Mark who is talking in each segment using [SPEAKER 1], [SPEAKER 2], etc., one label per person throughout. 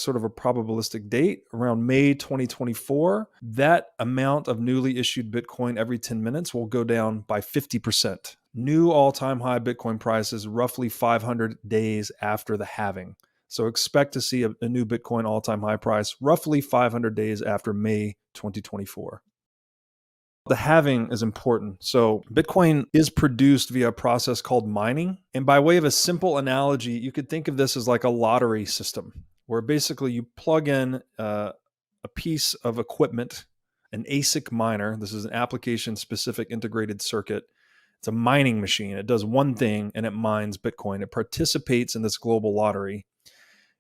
[SPEAKER 1] sort of a probabilistic date around May 2024, that amount of newly issued Bitcoin every 10 minutes will go down by 50%. New all-time high Bitcoin prices roughly 500 days after the halving. So expect to see a new Bitcoin all-time high price roughly 500 days after May 2024. The halving is important. So Bitcoin is produced via a process called mining. And by way of a simple analogy, you could think of this as like a lottery system, where basically you plug in a piece of equipment, an ASIC miner. This is an application-specific integrated circuit. It's a mining machine. It does one thing and it mines Bitcoin. It participates in this global lottery.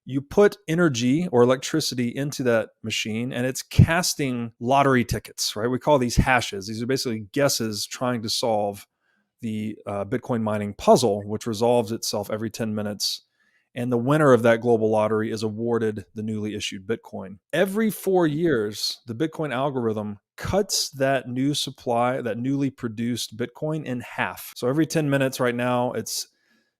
[SPEAKER 1] You put energy or electricity into that machine and it's casting lottery tickets, right? We call these hashes. These are basically guesses trying to solve the Bitcoin mining puzzle, which resolves itself every 10 minutes. And the winner of that global lottery is awarded the newly issued Bitcoin. Every 4 years, the Bitcoin algorithm cuts that new supply, that newly produced Bitcoin in half. So every 10 minutes right now, it's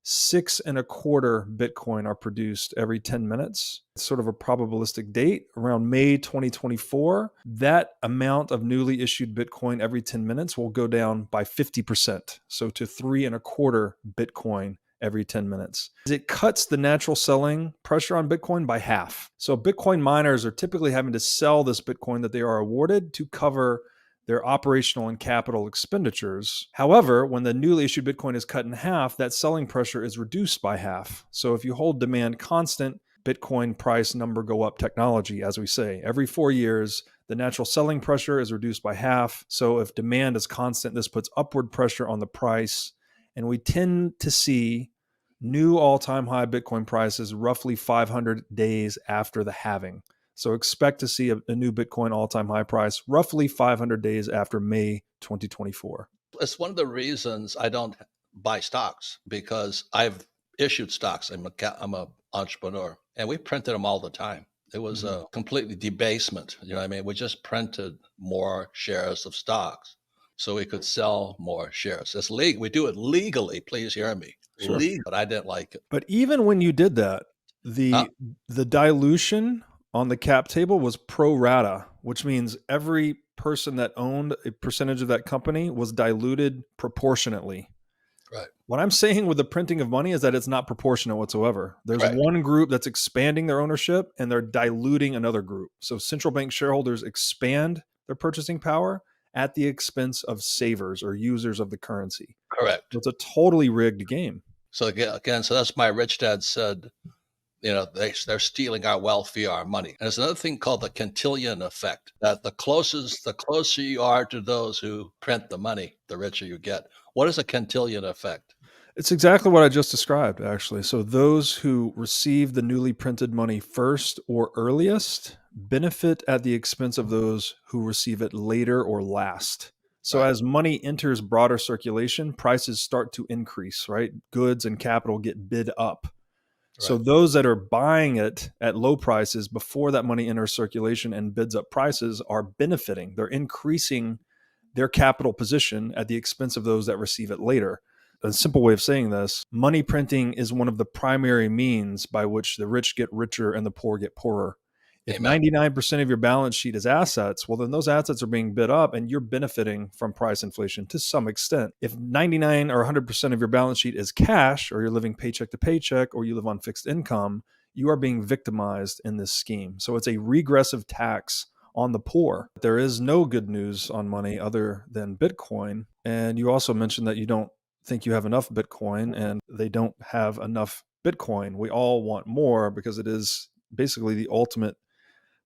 [SPEAKER 1] 6.25 Bitcoin are produced every 10 minutes. It's sort of a probabilistic date around May 2024. That amount of newly issued Bitcoin every 10 minutes will go down by 50%. So to 3.25 Bitcoin every 10 minutes. It cuts the natural selling pressure on Bitcoin by half. So Bitcoin miners are typically having to sell this Bitcoin that they are awarded to cover their operational and capital expenditures. However, when the newly issued Bitcoin is cut in half, that selling pressure is reduced by half. So if you hold demand constant, Bitcoin price number go up technology, as we say. Every 4 years, the natural selling pressure is reduced by half. So if demand is constant, this puts upward pressure on the price. And we tend to see new all-time high Bitcoin prices roughly 500 days after the halving. So expect to see a new Bitcoin all-time high price roughly 500 days after May 2024.
[SPEAKER 2] It's one of the reasons I don't buy stocks, because I've issued stocks. I'm an entrepreneur, and we printed them all the time. It was a completely debasement. You know what I mean? We just printed more shares of stocks so we could sell more shares. It's legal. We do it legally. Please hear me.
[SPEAKER 1] Sure.
[SPEAKER 2] Legal, but I didn't like it.
[SPEAKER 1] But even when you did that, the dilution on the cap table was pro rata, which means every person that owned a percentage of that company was diluted proportionately.
[SPEAKER 2] Right.
[SPEAKER 1] What I'm saying with the printing of money is that it's not proportionate whatsoever. There's one group that's expanding their ownership and they're diluting another group. So central bank shareholders expand their purchasing power at the expense of savers or users of the currency.
[SPEAKER 2] Correct.
[SPEAKER 1] So it's a totally rigged game.
[SPEAKER 2] So again, so that's my rich dad said, you know, they're stealing our wealth via our money. And there's another thing called the quintillion effect, that the closer you are to those who print the money, the richer you get. What is a quintillion effect?
[SPEAKER 1] It's exactly what I just described, actually. So those who receive the newly printed money first or earliest benefit at the expense of those who receive it later or last. So as money enters broader circulation, prices start to increase, right? Goods and capital get bid up. So those that are buying it at low prices before that money enters circulation and bids up prices are benefiting. They're increasing their capital position at the expense of those that receive it later. A simple way of saying this, money printing is one of the primary means by which the rich get richer and the poor get poorer. If 99% of your balance sheet is assets, well, then those assets are being bid up and you're benefiting from price inflation to some extent. If 99 or 100% of your balance sheet is cash, or you're living paycheck to paycheck, or you live on fixed income, you are being victimized in this scheme. So it's a regressive tax on the poor. There is no good news on money other than Bitcoin. And you also mentioned that you don't think you have enough Bitcoin and they don't have enough Bitcoin. We all want more because it is basically the ultimate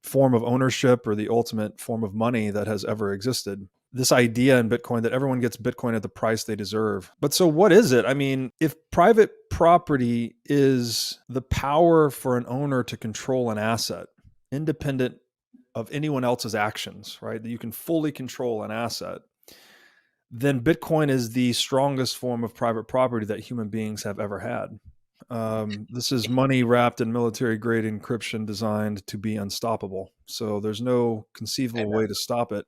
[SPEAKER 1] form of ownership or the ultimate form of money that has ever existed. This idea in Bitcoin that everyone gets Bitcoin at the price they deserve. But so what is it? I mean, if private property is the power for an owner to control an asset, independent of anyone else's actions, right? That you can fully control an asset, then Bitcoin is the strongest form of private property that human beings have ever had. This is money wrapped in military-grade encryption designed to be unstoppable. So there's no conceivable way to stop it.